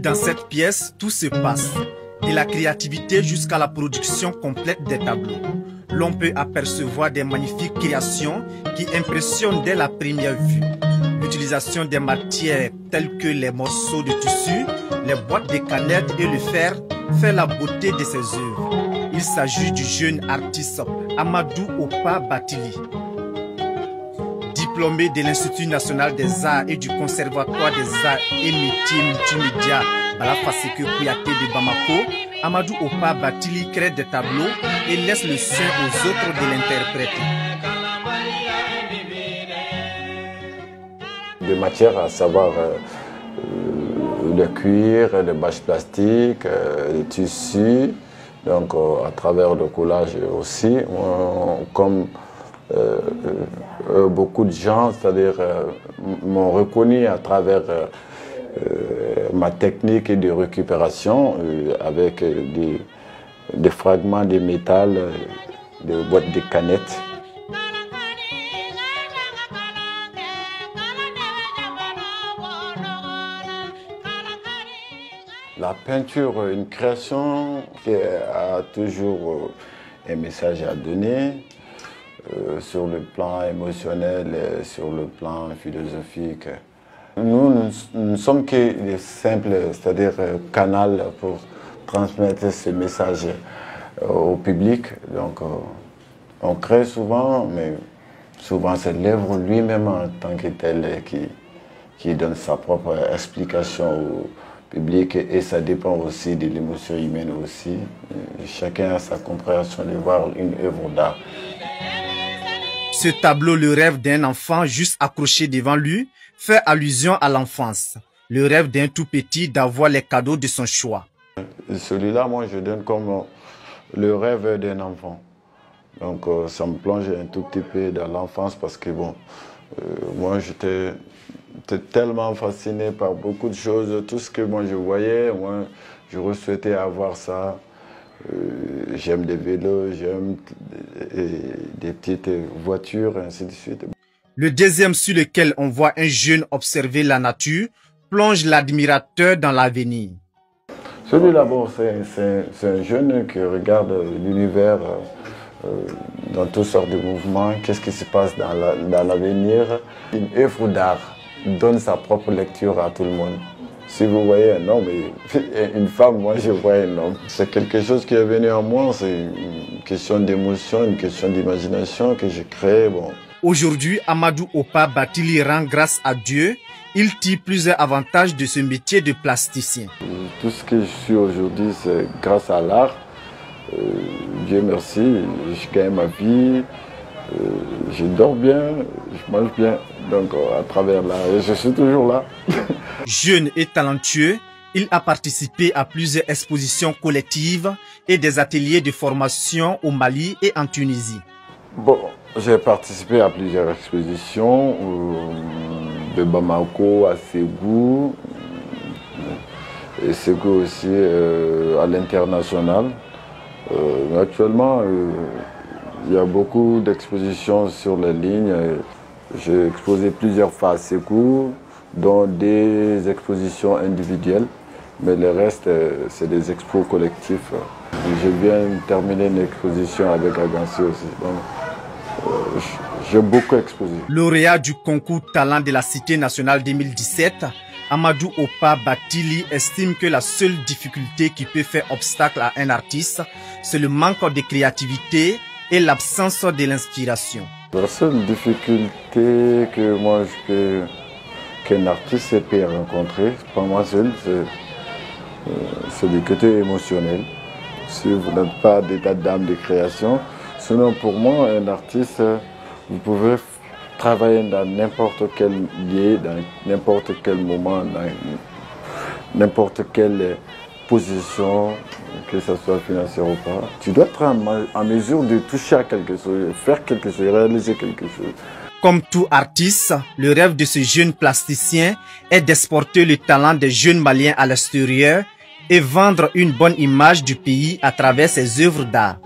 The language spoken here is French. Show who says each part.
Speaker 1: dans cette pièce, tout se passe, de la créativité jusqu'à la production complète des tableaux. L'on peut apercevoir des magnifiques créations qui impressionnent dès la première vue. L'utilisation des matières telles que les morceaux de tissu, les boîtes de canettes et le fer fait la beauté de ces œuvres. Il s'agit du jeune artiste Amadou Opa Bathily. Diplômé de l'Institut national des arts et du Conservatoire des arts et métiers multimédia Balafa Seke Kouyaté de Bamako, Amadou Opa Bathily crée des tableaux et laisse le soin aux autres de l'interpréter.
Speaker 2: Des matières, à savoir le cuir, les bâches plastiques, les tissus, donc à travers le collage aussi, comme beaucoup de gens, c'est-à-dire m'ont reconnu à travers ma technique de récupération avec des fragments de métal, des boîtes de canettes. La peinture, une création qui a toujours un message à donner sur le plan émotionnel et sur le plan philosophique. Nous ne sommes que des simples, c'est-à-dire canal pour transmettre ce message au public. Donc on crée souvent, mais souvent c'est l'œuvre lui-même en tant que tel qui donne sa propre explication au public, et ça dépend aussi de l'émotion humaine aussi. Chacun a sa compréhension de voir une œuvre d'art.
Speaker 1: Ce tableau, le rêve d'un enfant juste accroché devant lui, fait allusion à l'enfance. Le rêve d'un tout petit d'avoir les cadeaux de son choix.
Speaker 2: Celui-là, moi, je donne comme le rêve d'un enfant. Donc ça me plonge un tout petit peu dans l'enfance parce que bon, moi j'étais tellement fasciné par beaucoup de choses. Tout ce que moi je voyais, moi je souhaitais avoir ça. J'aime des vélos, j'aime des petites voitures, ainsi de suite.
Speaker 1: Le deuxième sur lequel on voit un jeune observer la nature plonge l'admirateur dans l'avenir.
Speaker 2: Celui-là, bon, c'est un jeune qui regarde l'univers dans toutes sortes de mouvements. Qu'est-ce qui se passe dans l'avenir? Une œuvre d'art donne sa propre lecture à tout le monde. Si vous voyez un homme et une femme, moi je vois un homme. C'est quelque chose qui est venu en moi, c'est une question d'émotion, une question d'imagination que j'ai créée. Bon.
Speaker 1: Aujourd'hui, Amadou Opa Bathily rend grâce à Dieu. Il tire plusieurs avantages de ce métier de plasticien.
Speaker 2: Tout ce que je suis aujourd'hui, c'est grâce à l'art. Dieu merci, je gagne ma vie, je dors bien, je mange bien. Donc à travers l'art, je suis toujours là.
Speaker 1: Jeune et talentueux, il a participé à plusieurs expositions collectives et des ateliers de formation au Mali et en Tunisie.
Speaker 2: Bon, j'ai participé à plusieurs expositions de Bamako à Ségou, et Ségou aussi à l'international. Actuellement, il y a beaucoup d'expositions sur les lignes. J'ai exposé plusieurs fois à Ségou, dont des expositions individuelles, mais le reste, c'est des expos collectifs. Je viens de terminer une exposition avec Agansi aussi. J'ai beaucoup exposé.
Speaker 1: Lauréat du concours Talent de la Cité nationale 2017, Amadou Opa Bathily estime que la seule difficulté qui peut faire obstacle à un artiste, c'est le manque de créativité et l'absence de l'inspiration.
Speaker 2: La seule difficulté que moi qu'un artiste peut rencontrer, pas moi seul, c'est le côté émotionnel. Si vous n'êtes pas d'état d'âme de création, sinon pour moi, un artiste, vous pouvez travailler dans n'importe quel lieu, dans n'importe quel moment, dans n'importe quelle position, que ce soit financière ou pas. Tu dois être en mesure de toucher à quelque chose, faire quelque chose, réaliser quelque chose.
Speaker 1: Comme tout artiste, le rêve de ce jeune plasticien est d'exporter le talent des jeunes Maliens à l'extérieur et vendre une bonne image du pays à travers ses œuvres d'art.